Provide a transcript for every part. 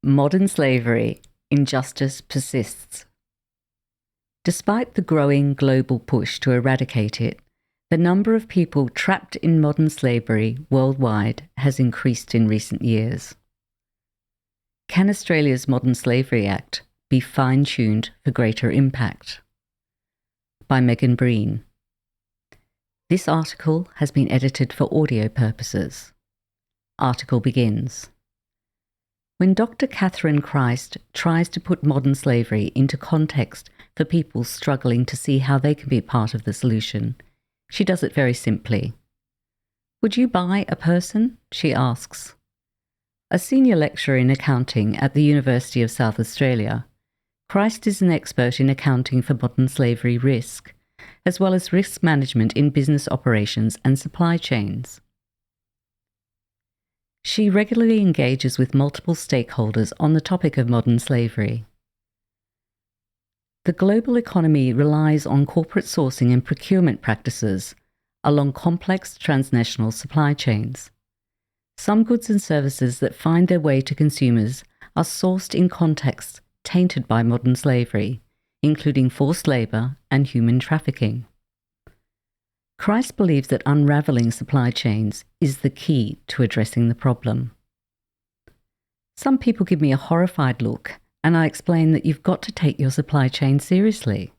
Modern slavery, injustice persists. Despite the growing global push to eradicate it, the number of people trapped in modern slavery worldwide has increased in recent years. Can Australia's Modern Slavery Act be fine-tuned for greater impact? By Megan Breen. This article has been edited for audio purposes. Article begins. When Dr. Catherine Christ tries to put modern slavery into context for people struggling to see how they can be part of the solution, she does it very simply. Would you buy a person? She asks. A senior lecturer in accounting at the University of South Australia, Christ is an expert in accounting for modern slavery risk, as well as risk management in business operations and supply chains. She regularly engages with multiple stakeholders on the topic of modern slavery. The global economy relies on corporate sourcing and procurement practices along complex transnational supply chains. Some goods and services that find their way to consumers are sourced in contexts tainted by modern slavery, including forced labour and human trafficking. Christ believes that unravelling supply chains is the key to addressing the problem. Some people give me a horrified look, and I explain that you've got to take your supply chain seriously.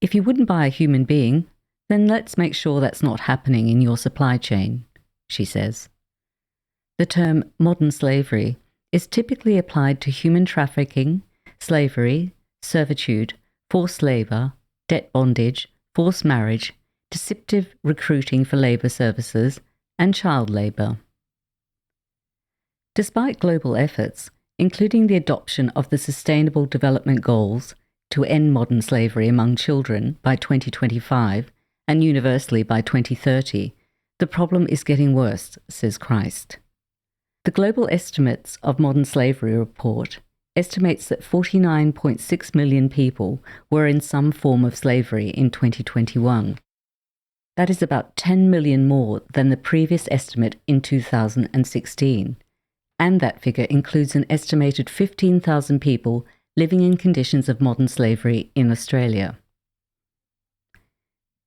If you wouldn't buy a human being, then let's make sure that's not happening in your supply chain, she says. The term modern slavery is typically applied to human trafficking, slavery, servitude, forced labour, debt bondage, forced marriage, deceptive recruiting for labour services, and child labour. Despite global efforts, including the adoption of the Sustainable Development Goals to end modern slavery among children by 2025 and universally by 2030, the problem is getting worse, says Christ. The Global Estimates of Modern Slavery report estimates that 49.6 million people were in some form of slavery in 2021. That is about 10 million more than the previous estimate in 2016, and that figure includes an estimated 15,000 people living in conditions of modern slavery in Australia.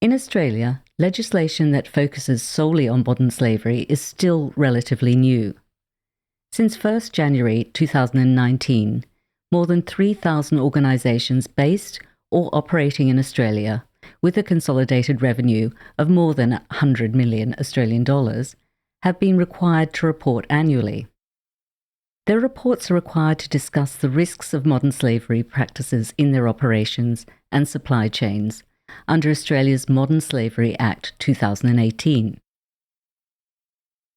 In Australia, legislation that focuses solely on modern slavery is still relatively new. Since 1 January 2019, more than 3,000 organisations based or operating in Australia with a consolidated revenue of more than 100 million Australian dollars, have been required to report annually. Their reports are required to discuss the risks of modern slavery practices in their operations and supply chains under Australia's Modern Slavery Act 2018.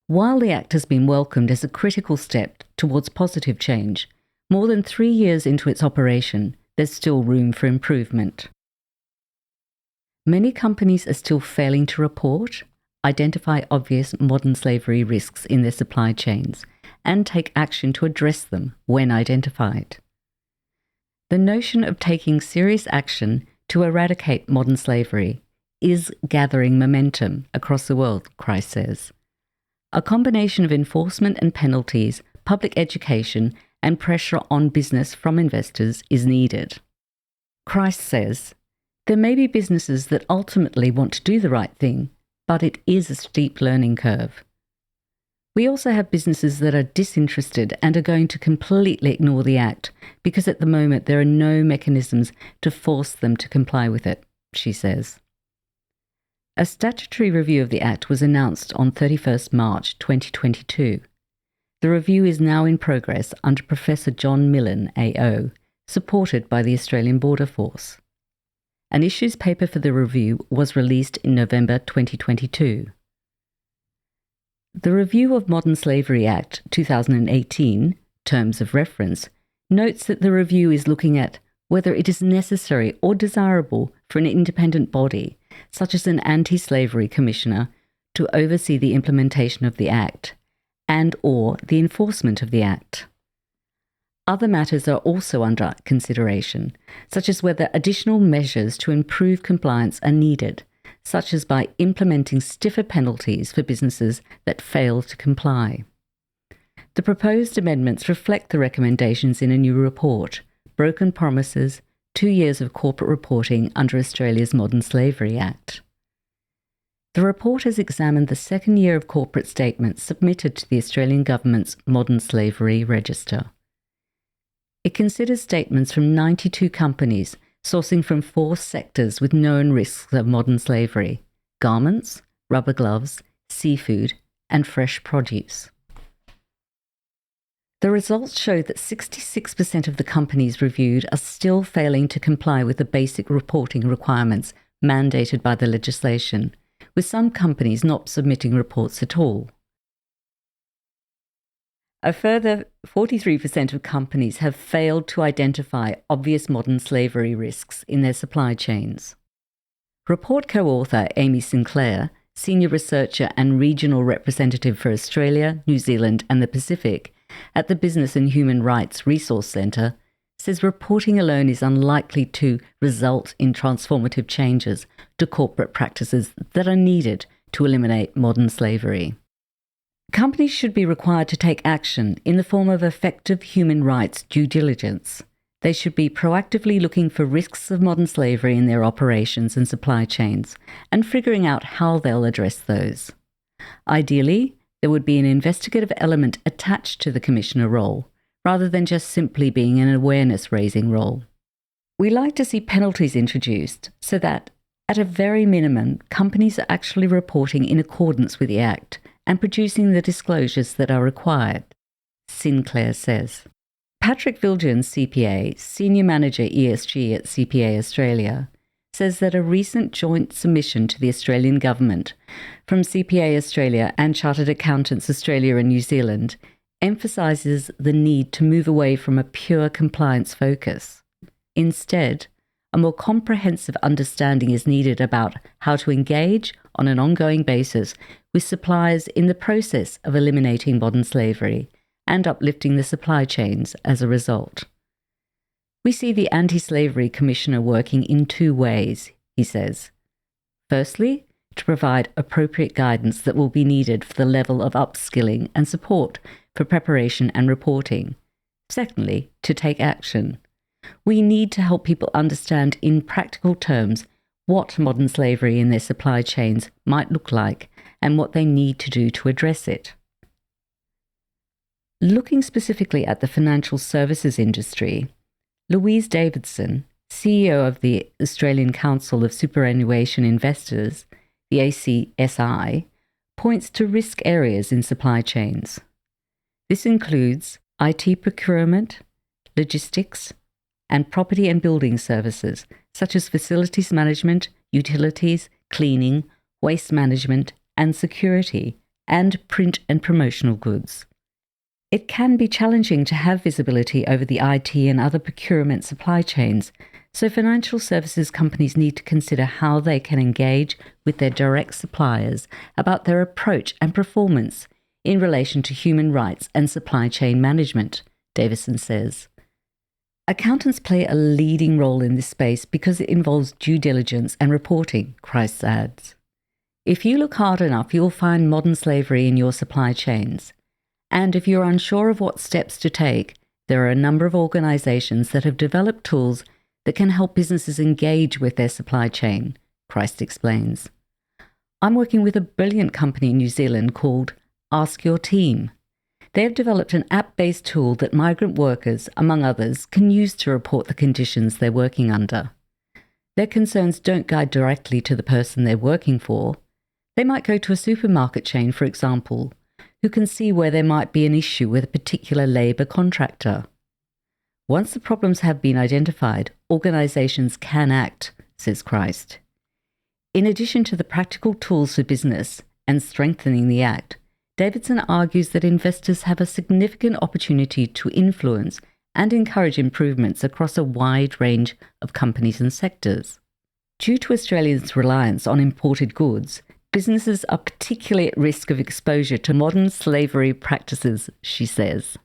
While the Act has been welcomed as a critical step towards positive change, more than 3 years into its operation, there's still room for improvement. Many companies are still failing to report, identify obvious modern slavery risks in their supply chains, and take action to address them when identified. The notion of taking serious action to eradicate modern slavery is gathering momentum across the world, Christ says. A combination of enforcement and penalties, public education, and pressure on business from investors is needed. Christ says, there may be businesses that ultimately want to do the right thing, but it is a steep learning curve. We also have businesses that are disinterested and are going to completely ignore the Act because at the moment there are no mechanisms to force them to comply with it, she says. A statutory review of the Act was announced on 31st March 2022. The review is now in progress under Professor John Millen, AO, supported by the Australian Border Force. An issues paper for the review was released in November 2022. The Review of Modern Slavery Act 2018, Terms of Reference, notes that the review is looking at whether it is necessary or desirable for an independent body, such as an anti-slavery commissioner, to oversee the implementation of the Act and/or the enforcement of the Act. Other matters are also under consideration, such as whether additional measures to improve compliance are needed, such as by implementing stiffer penalties for businesses that fail to comply. The proposed amendments reflect the recommendations in a new report, Broken Promises, 2 Years of Corporate Reporting under Australia's Modern Slavery Act. The report has examined the second year of corporate statements submitted to the Australian Government's Modern Slavery Register. It considers statements from 92 companies sourcing from 4 sectors with known risks of modern slavery: garments, rubber gloves, seafood, and fresh produce. The results show that 66% of the companies reviewed are still failing to comply with the basic reporting requirements mandated by the legislation, with some companies not submitting reports at all. A further 43% of companies have failed to identify obvious modern slavery risks in their supply chains. Report co-author Amy Sinclair, senior researcher and regional representative for Australia, New Zealand and the Pacific at the Business and Human Rights Resource Centre, says reporting alone is unlikely to result in transformative changes to corporate practices that are needed to eliminate modern slavery. Companies should be required to take action in the form of effective human rights due diligence. They should be proactively looking for risks of modern slavery in their operations and supply chains and figuring out how they'll address those. Ideally, there would be an investigative element attached to the Commissioner role, rather than just simply being an awareness-raising role. We like to see penalties introduced so that, at a very minimum, companies are actually reporting in accordance with the Act and producing the disclosures that are required, Sinclair says. Patrick Viljoen, CPA, Senior Manager ESG at CPA Australia, says that a recent joint submission to the Australian Government from CPA Australia and Chartered Accountants Australia and New Zealand emphasises the need to move away from a pure compliance focus. Instead, a more comprehensive understanding is needed about how to engage on an ongoing basis with suppliers in the process of eliminating modern slavery and uplifting the supply chains as a result. We see the Anti-Slavery Commissioner working in 2 ways, he says. Firstly, to provide appropriate guidance that will be needed for the level of upskilling and support for preparation and reporting. Secondly, to take action. We need to help people understand in practical terms what modern slavery in their supply chains might look like and what they need to do to address it. Looking specifically at the financial services industry, Louise Davidson, CEO of the Australian Council of Superannuation Investors, the ACSI, points to risk areas in supply chains. This includes IT procurement, logistics, and property and building services, such as facilities management, utilities, cleaning, waste management, and security, and print and promotional goods. It can be challenging to have visibility over the IT and other procurement supply chains, so financial services companies need to consider how they can engage with their direct suppliers about their approach and performance in relation to human rights and supply chain management, Davison says. Accountants play a leading role in this space because it involves due diligence and reporting, Christ adds. If you look hard enough, you'll find modern slavery in your supply chains. And if you're unsure of what steps to take, there are a number of organisations that have developed tools that can help businesses engage with their supply chain, Christ explains. I'm working with a brilliant company in New Zealand called Ask Your Team. They have developed an app-based tool that migrant workers, among others, can use to report the conditions they're working under. Their concerns don't guide directly to the person they're working for. They might go to a supermarket chain, for example, who can see where there might be an issue with a particular labour contractor. Once the problems have been identified, organisations can act, says Christ. In addition to the practical tools for business and strengthening the Act, Davidson argues that investors have a significant opportunity to influence and encourage improvements across a wide range of companies and sectors. Due to Australia's reliance on imported goods, businesses are particularly at risk of exposure to modern slavery practices, she says.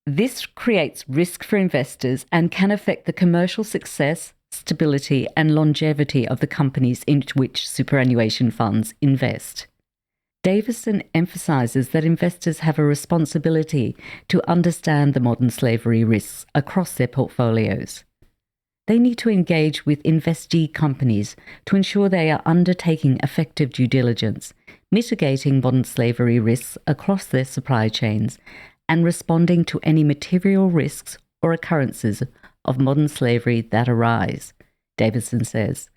This creates risk for investors and can affect the commercial success, stability, and longevity of the companies in which superannuation funds invest. Davison emphasises that investors have a responsibility to understand the modern slavery risks across their portfolios. They need to engage with investee companies to ensure they are undertaking effective due diligence, mitigating modern slavery risks across their supply chains, and responding to any material risks or occurrences of modern slavery that arise, Davison says.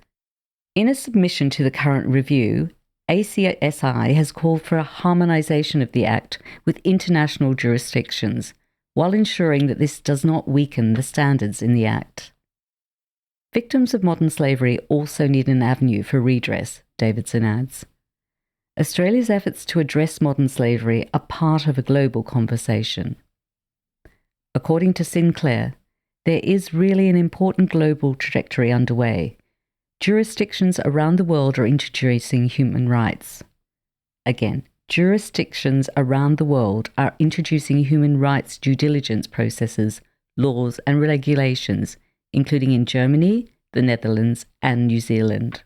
In a submission to the current review, ACSI has called for a harmonisation of the Act with international jurisdictions, while ensuring that this does not weaken the standards in the Act. Victims of modern slavery also need an avenue for redress, Davidson adds. Australia's efforts to address modern slavery are part of a global conversation. According to Sinclair, there is really an important global trajectory underway. Jurisdictions around the world are introducing human rights. Again, jurisdictions around the world are introducing human rights due diligence processes, laws and regulations, including in Germany, the Netherlands and New Zealand.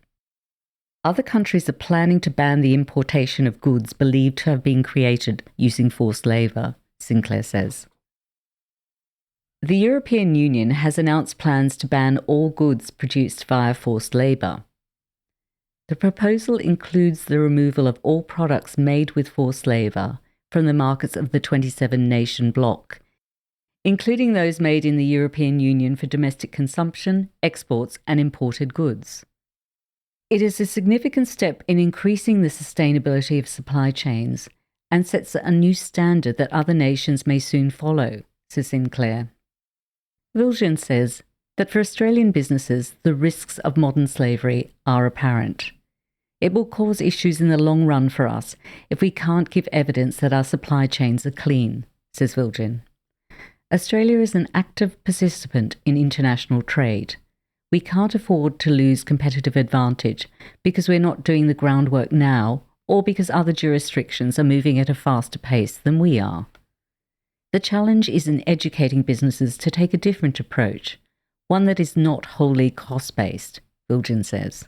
Other countries are planning to ban the importation of goods believed to have been created using forced labour, Sinclair says. The European Union has announced plans to ban all goods produced via forced labour. The proposal includes the removal of all products made with forced labour from the markets of the 27-nation bloc, including those made in the European Union for domestic consumption, exports and imported goods. It is a significant step in increasing the sustainability of supply chains and sets a new standard that other nations may soon follow, says Sinclair. Viljoen says that for Australian businesses, the risks of modern slavery are apparent. It will cause issues in the long run for us if we can't give evidence that our supply chains are clean, says Viljoen. Australia is an active participant in international trade. We can't afford to lose competitive advantage because we're not doing the groundwork now or because other jurisdictions are moving at a faster pace than we are. The challenge is in educating businesses to take a different approach, one that is not wholly cost-based, Viljoen says.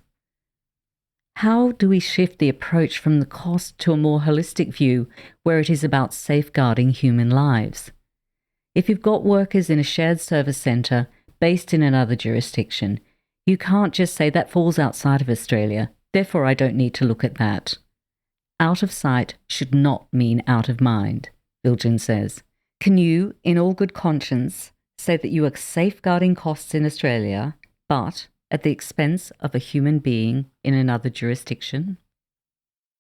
How do we shift the approach from the cost to a more holistic view where it is about safeguarding human lives? If you've got workers in a shared service centre based in another jurisdiction, you can't just say that falls outside of Australia, therefore I don't need to look at that. Out of sight should not mean out of mind, Viljoen says. Can you, in all good conscience, say that you are safeguarding costs in Australia, but at the expense of a human being in another jurisdiction?